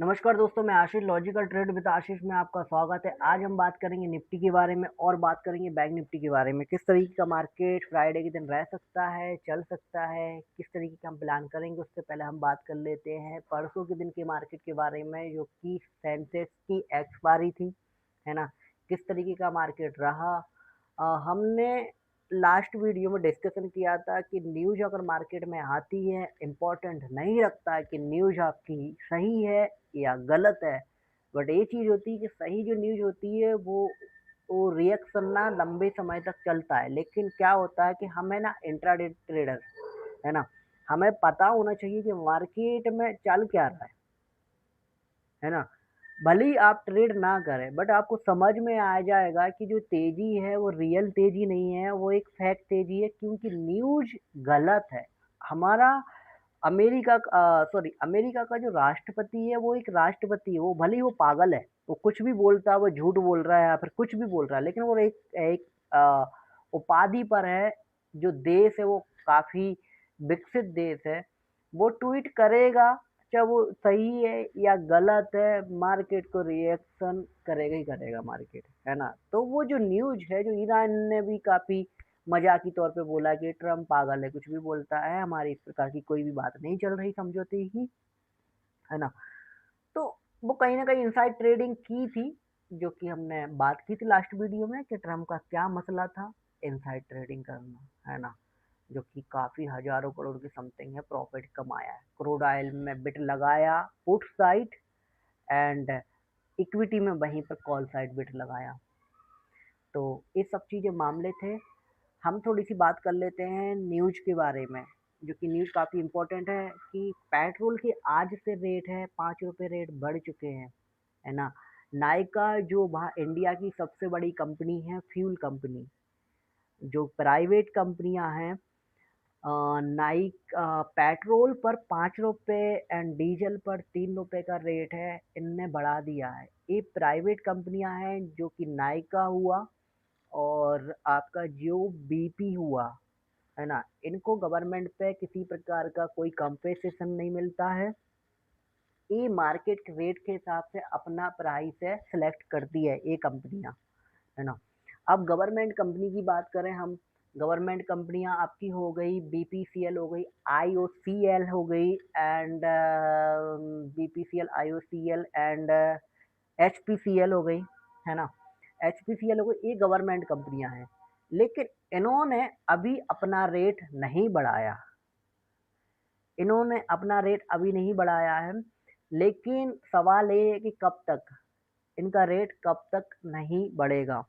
नमस्कार दोस्तों, मैं आशीष लॉजिकल ट्रेड विद आशीष में आपका स्वागत है। आज हम बात करेंगे निफ्टी के बारे में और बात करेंगे बैंक निफ्टी के बारे में। किस तरीके का मार्केट फ्राइडे के दिन रह सकता है, चल सकता है, किस तरीके का हम प्लान करेंगे। उससे पहले हम बात कर लेते हैं परसों के दिन के मार्केट के बारे में, जो कि सेंसेक्स की एक्सपायरी थी, है ना। किस तरीके का मार्केट रहा। हमने लास्ट वीडियो में डिस्कशन किया था कि न्यूज़ अगर मार्केट में आती है, इम्पोर्टेंट नहीं रखता है कि न्यूज़ आपकी सही है या गलत है। बट ये चीज़ होती है कि सही जो न्यूज़ होती है वो रिएक्शन ना लंबे समय तक चलता है। लेकिन क्या होता है कि हमें ना इंट्राडे ट्रेडर, है ना, हमें पता होना चाहिए कि मार्केट में चल क्या रहा है ना। भले ही आप ट्रेड ना करें, बट आपको समझ में आ जाएगा कि जो तेजी है वो रियल तेजी नहीं है, वो एक फेक तेजी है, क्योंकि न्यूज़ गलत है। हमारा अमेरिका का जो राष्ट्रपति है वो एक राष्ट्रपति है। वो भले ही वो पागल है, वो कुछ भी बोलता है, वो झूठ बोल रहा है या फिर कुछ भी बोल रहा है, लेकिन वो एक एक अ, उपाधि पर है। जो देश है वो काफी विकसित देश है। वो ट्वीट करेगा, चाहे वो सही है या गलत है, मार्केट को रिएक्शन करेगा ही करेगा मार्केट, है ना। तो वो जो न्यूज है, जो ईरान ने भी काफी मजाकी तौर पे बोला कि ट्रम्प पागल है, कुछ भी बोलता है, हमारी इस प्रकार की कोई भी बात नहीं चल रही समझौते की, है ना। तो वो कहीं ना कहीं इनसाइड ट्रेडिंग की थी, जो कि हमने बात की थी लास्ट वीडियो में कि ट्रम्प का क्या मसला था इनसाइड ट्रेडिंग करना, है ना। जो कि काफी हजारों करोड़ की समथिंग है प्रॉफिट कमाया है। क्रूड ऑयल में बिट लगाया पुट साइड, एंड इक्विटी में वहीं पर कॉल साइड बिट लगाया। तो ये सब चीजें मामले थे। हम थोड़ी सी बात कर लेते हैं न्यूज के बारे में, जो कि न्यूज काफ़ी इम्पोर्टेंट है कि पेट्रोल के आज से रेट है 5 रुपये, रेट बढ़ चुके हैं, है ना। नाइका जो वहाँ इंडिया की सबसे बड़ी कंपनी है, फ्यूल कंपनी, जो प्राइवेट कंपनियां हैं, नाइक पेट्रोल पर 5 रुपये एंड डीजल पर 3 रुपये का रेट है, इनने बढ़ा दिया है। ये प्राइवेट कंपनियां हैं, जो कि नाइका हुआ और आपका जो बीपी हुआ, है ना। इनको गवर्नमेंट पे किसी प्रकार का कोई कंपेंसेशन नहीं मिलता है। ये मार्केट के रेट के हिसाब से अपना प्राइस है सिलेक्ट करती है ये कंपनियां, है ना। अब गवर्नमेंट कंपनी की बात करें हम, गवर्नमेंट कंपनियां आपकी हो गई बीपीसीएल, हो गई आईओसीएल, हो गई and BPCL, IOCL and HPCL हो गई, है ना। एचपीसीएल हो गई, ये गवर्नमेंट कंपनियां हैं। लेकिन इन्होंने अभी अपना रेट नहीं बढ़ाया, इन्होंने अपना रेट अभी नहीं बढ़ाया है। लेकिन सवाल ये है कि कब तक इनका रेट कब तक नहीं बढ़ेगा।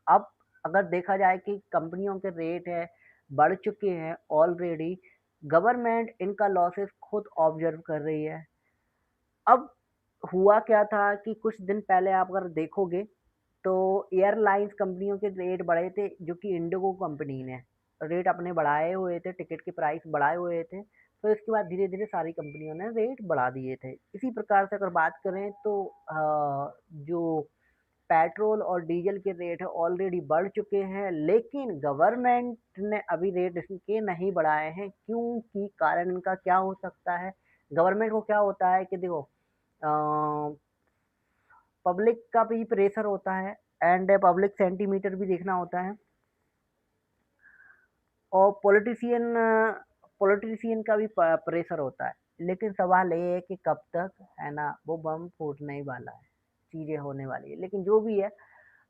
अब अगर देखा जाए कि कंपनियों के रेट है बढ़ चुके हैं ऑलरेडी, गवर्नमेंट इनका लॉसेस खुद ऑब्जर्व कर रही है। अब हुआ क्या था कि कुछ दिन पहले आप अगर देखोगे तो एयरलाइंस कंपनियों के रेट बढ़े थे, जो कि इंडिगो कंपनी ने रेट अपने बढ़ाए हुए थे, टिकट के प्राइस बढ़ाए हुए थे। तो इसके बाद धीरे धीरे सारी कंपनियों ने रेट बढ़ा दिए थे। इसी प्रकार से अगर बात करें तो जो पेट्रोल और डीजल के रेट है ऑलरेडी बढ़ चुके हैं, लेकिन गवर्नमेंट ने अभी रेट इसके नहीं बढ़ाए हैं। क्योंकि कारण इनका क्या हो सकता है, गवर्नमेंट को क्या होता है कि देखो, पब्लिक का भी प्रेशर होता है एंड पब्लिक सेंटीमीटर भी देखना होता है, और पॉलिटिशियन का भी प्रेशर होता है। लेकिन सवाल ये है कि कब तक, है ना, वो बम फूटने ही वाला है, चीज़ें होने वाली है। लेकिन जो भी है,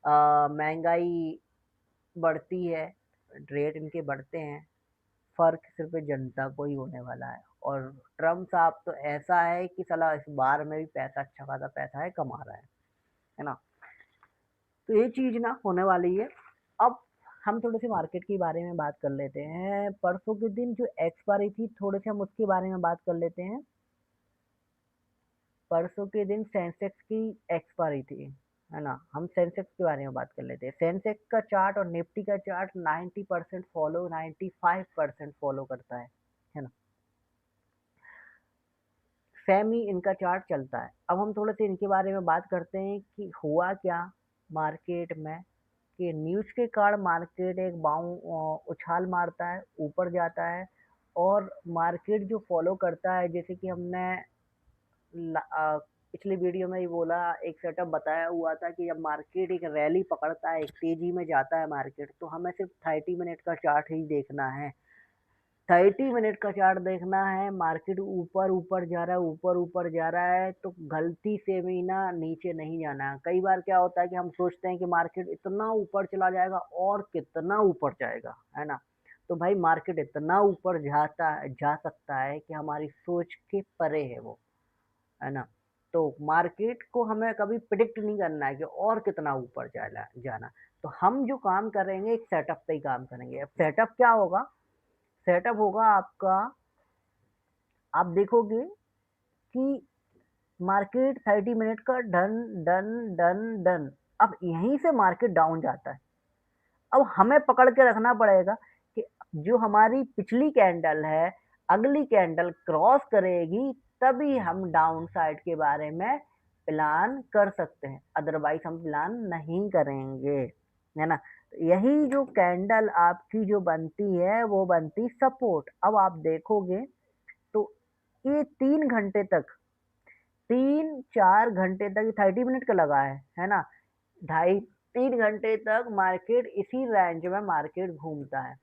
महंगाई बढ़ती है, रेट इनके बढ़ते हैं, फ़र्क सिर्फ जनता को ही होने वाला है। और ट्रम्प साहब तो ऐसा है कि साला इस बार में भी पैसा, अच्छा खासा पैसा है, कमा रहा है ना। तो ये चीज़ ना होने वाली है। अब हम थोड़े से मार्केट के बारे में बात कर लेते हैं। परसों के दिन जो एक्सपायरी थी, थोड़े से हम उसके बारे में बात कर लेते हैं। परसों के दिन सेंसेक्स की एक्सपायरी थी, है ना। हम सेंसेक्स के बारे में बात कर लेते हैं। सेंसेक्स का चार्ट और निफ्टी का चार्ट 90% फॉलो, 95% फॉलो करता है ना। सेम ही इनका चार्ट चलता है। अब हम थोड़े से इनके बारे में बात करते हैं कि हुआ क्या मार्केट में, कि न्यूज़ के कारण मार्केट एक उछाल मारता है, ऊपर जाता है। और मार्केट जो फॉलो करता है, जैसे कि हमने पिछली वीडियो में ही बोला, एक सेटअप बताया हुआ था कि जब मार्केट एक रैली पकड़ता है, एक तेजी में जाता है मार्केट, तो हमें सिर्फ 30 मिनट का चार्ट ही देखना है। 30 मिनट का चार्ट देखना है। मार्केट ऊपर ऊपर जा रहा है, ऊपर ऊपर जा रहा है, तो गलती से भी ना नीचे नहीं जाना है। कई बार क्या होता है कि हम सोचते हैं कि मार्केट इतना ऊपर चला जाएगा, और कितना ऊपर जाएगा, है ना। तो भाई मार्केट इतना ऊपर जा सकता है कि हमारी सोच के परे है वो, है ना। तो मार्केट को हमें कभी प्रिडिक्ट नहीं करना है कि और कितना ऊपर जाना। तो हम जो काम करेंगे, एक सेटअप पे ही काम करेंगे। अब सेटअप क्या होगा? सेटअप होगा आपका, आप देखोगे कि मार्केट 30 मिनट का डन डन डन डन, अब यहीं से मार्केट डाउन जाता है। अब हमें पकड़ के रखना पड़ेगा कि जो हमारी पिछली कैंडल है, अगली कैंडल क्रॉस करेगी, तभी हम डाउन साइड के बारे में प्लान कर सकते हैं, अदरवाइज हम प्लान नहीं करेंगे, है ना। तो यही जो कैंडल आपकी जो बनती है, वो बनती सपोर्ट। अब आप देखोगे तो ये 3 घंटे तक, 3-4 घंटे तक, 30 मिनट का लगा है ना। 2.5-3 घंटे तक मार्केट इसी रेंज में मार्केट घूमता है।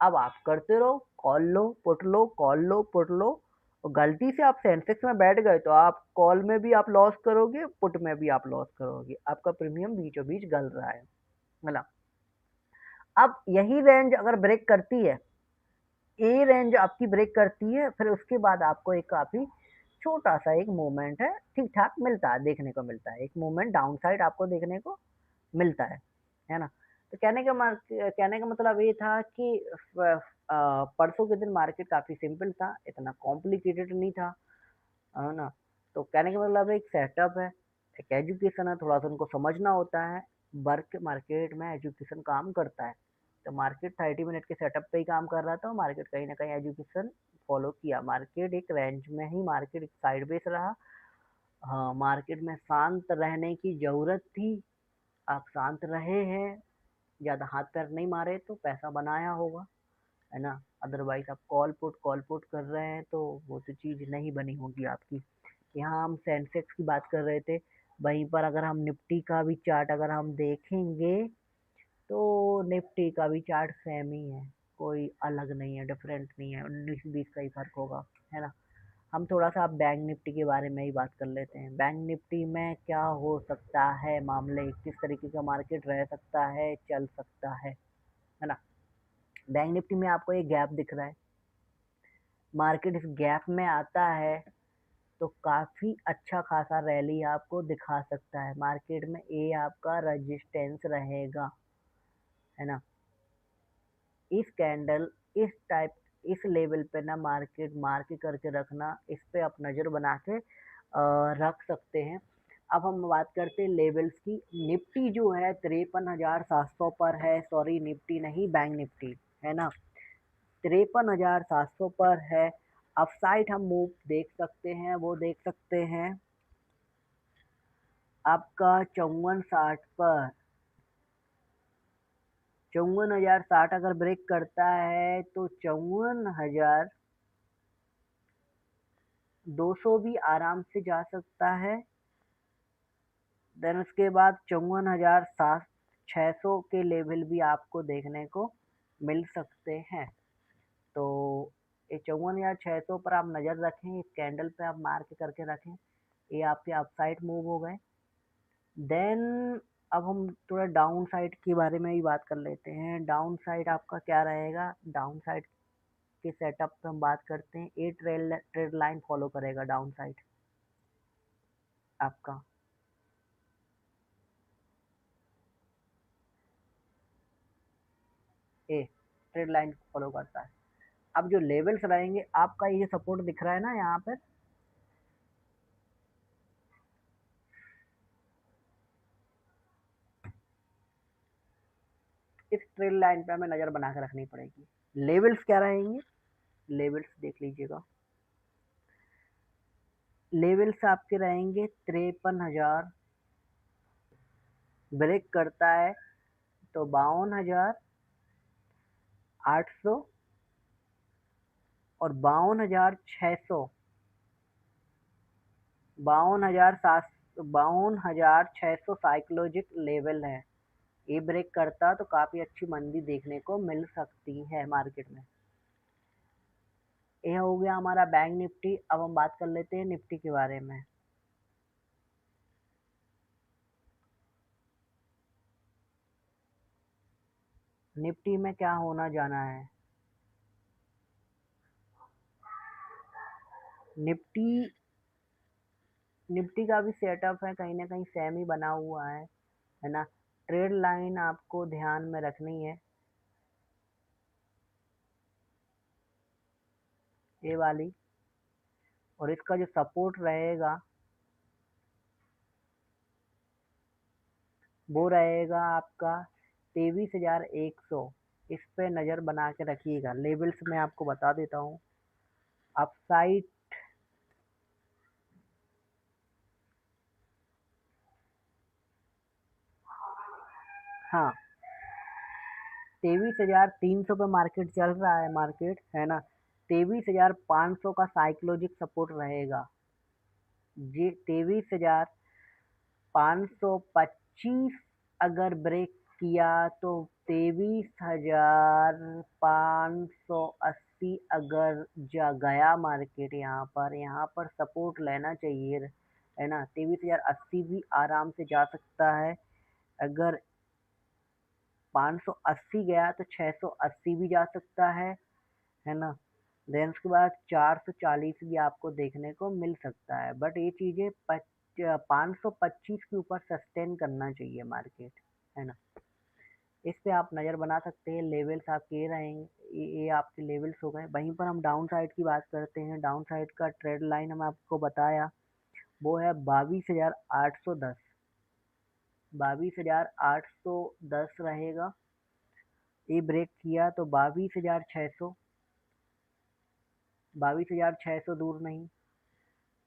अब आप करते रहो, कॉल लो पुट लो, कॉल लो पुट लो। और गलती से आप सेंसेक्स में बैठ गए तो आप कॉल में भी आप लॉस करोगे, पुट में भी आप लॉस करोगे, आपका प्रीमियम बीचों बीच गल रहा है, मतलब। अब यही रेंज अगर ब्रेक करती है, ए रेंज आपकी ब्रेक करती है, फिर उसके बाद आपको एक काफी छोटा सा एक मूवमेंट है, ठीक ठाक मिलता है, देखने को मिलता है, एक मूवमेंट डाउन साइड आपको देखने को मिलता है ना। तो कहने का मतलब ये था कि परसों के दिन मार्केट काफी सिंपल था, इतना कॉम्प्लिकेटेड नहीं था, है ना। तो कहने का मतलब एक सेटअप है, एक एजुकेशन है, थोड़ा सा उनको समझना होता है। वर्क मार्केट में एजुकेशन काम करता है। तो मार्केट 30 मिनट के सेटअप पे ही काम कर रहा था, मार्केट कहीं ना कहीं एजुकेशन फॉलो किया। मार्केट एक रेंज में ही, मार्केट एक साइड रहा। हाँ, मार्केट में शांत रहने की जरूरत थी, आप शांत रहे हैं, ज़्यादा हाथ पैर नहीं मारे तो पैसा बनाया होगा, है ना। अदरवाइज आप कॉल पुट कर रहे हैं तो वो तो चीज़ नहीं बनी होगी आपकी। यहाँ हम सेंसेक्स की बात कर रहे थे, वहीं पर अगर हम निफ्टी का भी चार्ट अगर हम देखेंगे, तो निफ्टी का भी चार्ट सेम ही है, कोई अलग नहीं है, डिफरेंट नहीं है, 19-20 का ही फर्क होगा, है ना। हम थोड़ा सा आप बैंक निफ्टी के बारे में ही बात कर लेते हैं। बैंक निफ्टी में क्या हो सकता है मामले, किस तरीके का मार्केट रह सकता है, चल सकता है ना। बैंक निफ्टी में आपको एक गैप दिख रहा है, मार्केट इस गैप में आता है तो काफी अच्छा खासा रैली आपको दिखा सकता है। मार्केट में ये आपका रेजिस्टेंस रहेगा, है ना। इस कैंडल, इस टाइप, इस लेवल पे ना मार्केट मार्क करके रखना, इस पे आप नज़र बना के रख सकते हैं। अब हम बात करते हैं लेवल्स की। निफ्टी जो है 53,700 पर है, सॉरी निफ्टी नहीं, बैंक निफ्टी, है ना। 53,700 पर है। अप साइड हम मूव देख सकते हैं, वो देख सकते हैं आपका 5460 पर। 54,060 अगर ब्रेक करता है तो 54,200 भी आराम से जा सकता है। देन उसके बाद 54,600 के लेवल भी आपको देखने को मिल सकते हैं। तो ये 54,600 पर आप नज़र रखें, इस कैंडल पे आप मार्क करके रखें, ये आपके अपसाइड मूव हो गए। देन अब हम थोड़ा डाउन साइड के बारे में ही बात कर लेते हैं। डाउन साइड आपका क्या रहेगा? डाउन साइड के सेटअप पे हम बात करते हैं। ए ट्रेड लाइन फॉलो करेगा डाउन साइड आपका। ए ट्रेड लाइन फॉलो करता है। अब जो लेवल्स रहेंगे, आपका ये सपोर्ट दिख रहा है ना यहाँ पर, इस ट्रेड लाइन पे हमें नज़र बना के रखनी पड़ेगी। लेवल्स क्या रहेंगे? लेवल्स देख लीजिएगा। लेवल्स आपके रहेंगे 53,000, ब्रेक करता है तो 52,800 और 52,600 52,600 साइकोलॉजिक लेवल है। ये ब्रेक करता तो काफी अच्छी मंदी देखने को मिल सकती है मार्केट में। यह हो गया हमारा बैंक निफ्टी। अब हम बात कर लेते हैं निफ्टी के बारे में। निफ्टी में क्या होना जाना है। निफ्टी निफ्टी का भी सेटअप है, कहीं ना कहीं सेम ही बना हुआ है ना। ट्रेड लाइन आपको ध्यान में रखनी है, ये वाली। और इसका जो सपोर्ट रहेगा वो रहेगा आपका 23,100। इस पे नज़र बना के रखिएगा। लेवल्स मैं आपको बता देता हूँ। अपसाइड हाँ, 23,300 पे मार्केट चल रहा है, मार्केट है ना। 23,500 का साइकोलॉजिक सपोर्ट रहेगा जी। 23,525 अगर ब्रेक किया तो 23,580 अगर जा गया मार्केट, यहाँ पर सपोर्ट लेना चाहिए, है ना। 23,080 भी आराम से जा सकता है। अगर 580 गया तो 680 भी जा सकता है ना। देन उसके बाद 440 भी आपको देखने को मिल सकता है। बट ये चीज़ें 525 के ऊपर सस्टेन करना चाहिए मार्केट, है ना। इस पे आप नज़र बना सकते हैं। लेवल्स आपके ये रहेंगे, ये आपके लेवल्स हो गए। वहीं पर हम डाउन साइड की बात करते हैं। डाउन साइड का ट्रेड लाइन हम आपको बताया, वो है 22,810। 22,810 रहेगा। ये ब्रेक किया तो 22,600, 22,600 दूर नहीं।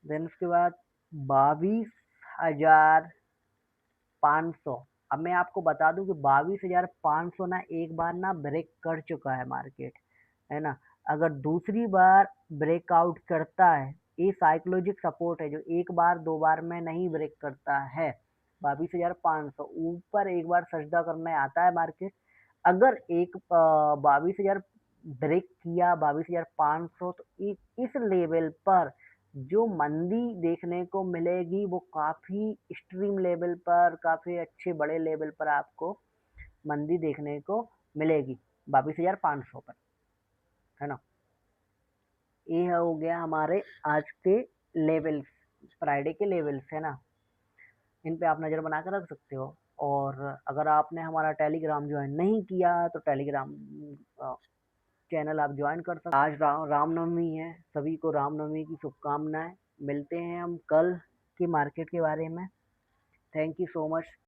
देन उसके बाद 22,500। अब मैं आपको बता दूं कि 22,500 ना एक बार ना ब्रेक कर चुका है मार्केट, है ना। अगर दूसरी बार ब्रेकआउट करता है, ये साइकोलॉजिक सपोर्ट है जो एक बार दो बार में नहीं ब्रेक करता है। 22,500 ऊपर एक बार सजदा करने आता है मार्केट। अगर एक 22,000 ब्रेक किया, 22,500, तो इस लेवल पर जो मंदी देखने को मिलेगी वो काफी एक्सट्रीम लेवल पर, काफी अच्छे बड़े लेवल पर आपको मंदी देखने को मिलेगी 22,500 पर, है ना। ये हो गया हमारे आज के लेवल्स, फ्राइडे के लेवल्स, है ना। इन पे आप नज़र बना कर रख सकते हो। और अगर आपने हमारा टेलीग्राम ज्वाइन नहीं किया तो टेलीग्राम चैनल आप ज्वाइन कर सकते। आज रामनवमी है, सभी को रामनवमी की शुभकामनाएं। मिलते हैं हम कल की मार्केट के बारे में। Thank you so much.